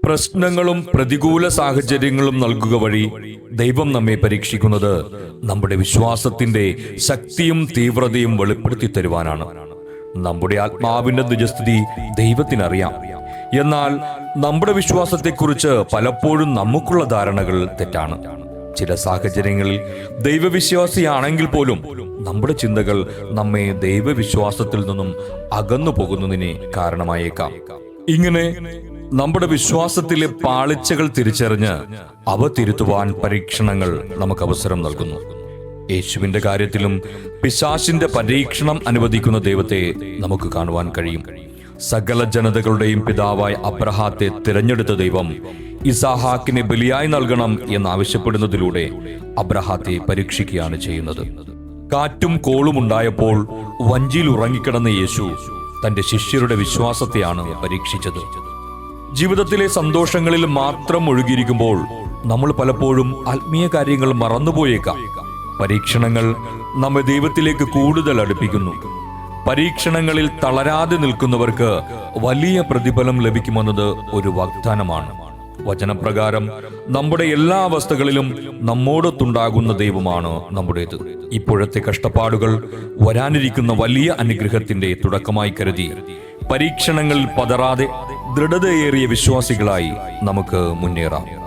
പ്രശ്നങ്ങളും പ്രതികൂല സാഹചര്യങ്ങളും നൽകുക വഴി ദൈവം നമ്മെ പരീക്ഷിക്കുന്നത് നമ്മുടെ വിശ്വാസത്തിന്റെ ശക്തിയും തീവ്രതയും വെളിപ്പെടുത്തി തരുവാനാണ്. നമ്മുടെ ആത്മാവിന്റെ നിജസ്ഥിതി ദൈവത്തിനറിയാം. എന്നാൽ നമ്മുടെ വിശ്വാസത്തെക്കുറിച്ച് പലപ്പോഴും നമുക്കുള്ള ധാരണകൾ തെറ്റാണ്. ചില സാഹചര്യങ്ങളിൽ ദൈവവിശ്വാസിയാണെങ്കിൽ പോലും നമ്മുടെ ചിന്തകൾ നമ്മെ ദൈവവിശ്വാസത്തിൽ നിന്നും അകന്നു പോകുന്നതിന് കാരണമായേക്കാം. ഇങ്ങനെ നമ്മുടെ വിശ്വാസത്തിലെ പാളിച്ചകൾ തിരിച്ചറിഞ്ഞ് അവ തിരുത്തുവാൻ പരീക്ഷണങ്ങൾ നമുക്ക് അവസരം നൽകുന്നു. യേശുവിന്റെ കാര്യത്തിലും പിശാചിന്റെ പരീക്ഷണം അനുവദിക്കുന്ന ദൈവത്തെ നമുക്ക് കാണുവാൻ കഴിയും. സകല ജനതകളുടെയും പിതാവായ അബ്രഹാത്തെ തിരഞ്ഞെടുത്ത ദൈവം ഇസാഹാക്കിനെ ബലിയായി നൽകണം എന്നാവശ്യപ്പെടുന്നതിലൂടെ അബ്രഹാത്തെ പരീക്ഷിക്കുകയാണ് ചെയ്യുന്നത്. കാറ്റും കോളും ഉണ്ടായപ്പോൾ വഞ്ചിയിൽ ഉറങ്ങിക്കിടന്ന യേശു തന്റെ ശിഷ്യരുടെ വിശ്വാസത്തെയാണ് പരീക്ഷിച്ചത്. ജീവിതത്തിലെ സന്തോഷങ്ങളിൽ മാത്രം ഒഴുകിയിരിക്കുമ്പോൾ നമ്മൾ പലപ്പോഴും ആത്മീയ കാര്യങ്ങൾ മറന്നുപോയേക്കാം. പരീക്ഷണങ്ങൾ നമ്മെ ദൈവത്തിലേക്ക് കൂടുതൽ അടുപ്പിക്കുന്നു. പരീക്ഷണങ്ങളിൽ തളരാതെ നിൽക്കുന്നവർക്ക് വലിയ പ്രതിഫലം ലഭിക്കുമെന്നത് ഒരു വാഗ്ദാനമാണ്. വചനപ്രകാരം നമ്മുടെ എല്ലാ അവസ്ഥകളിലും നമ്മോടൊത്തുണ്ടാകുന്ന ദൈവമാണ് നമ്മുടേത്. ഇപ്പോഴത്തെ കഷ്ടപ്പാടുകൾ വരാനിരിക്കുന്ന വലിയ അനുഗ്രഹത്തിന്റെ തുടക്കമായി കരുതി പരീക്ഷണങ്ങളിൽ പതറാതെ ദൃഢതയേറിയ വിശ്വാസികളായി നമുക്ക് മുന്നേറാം.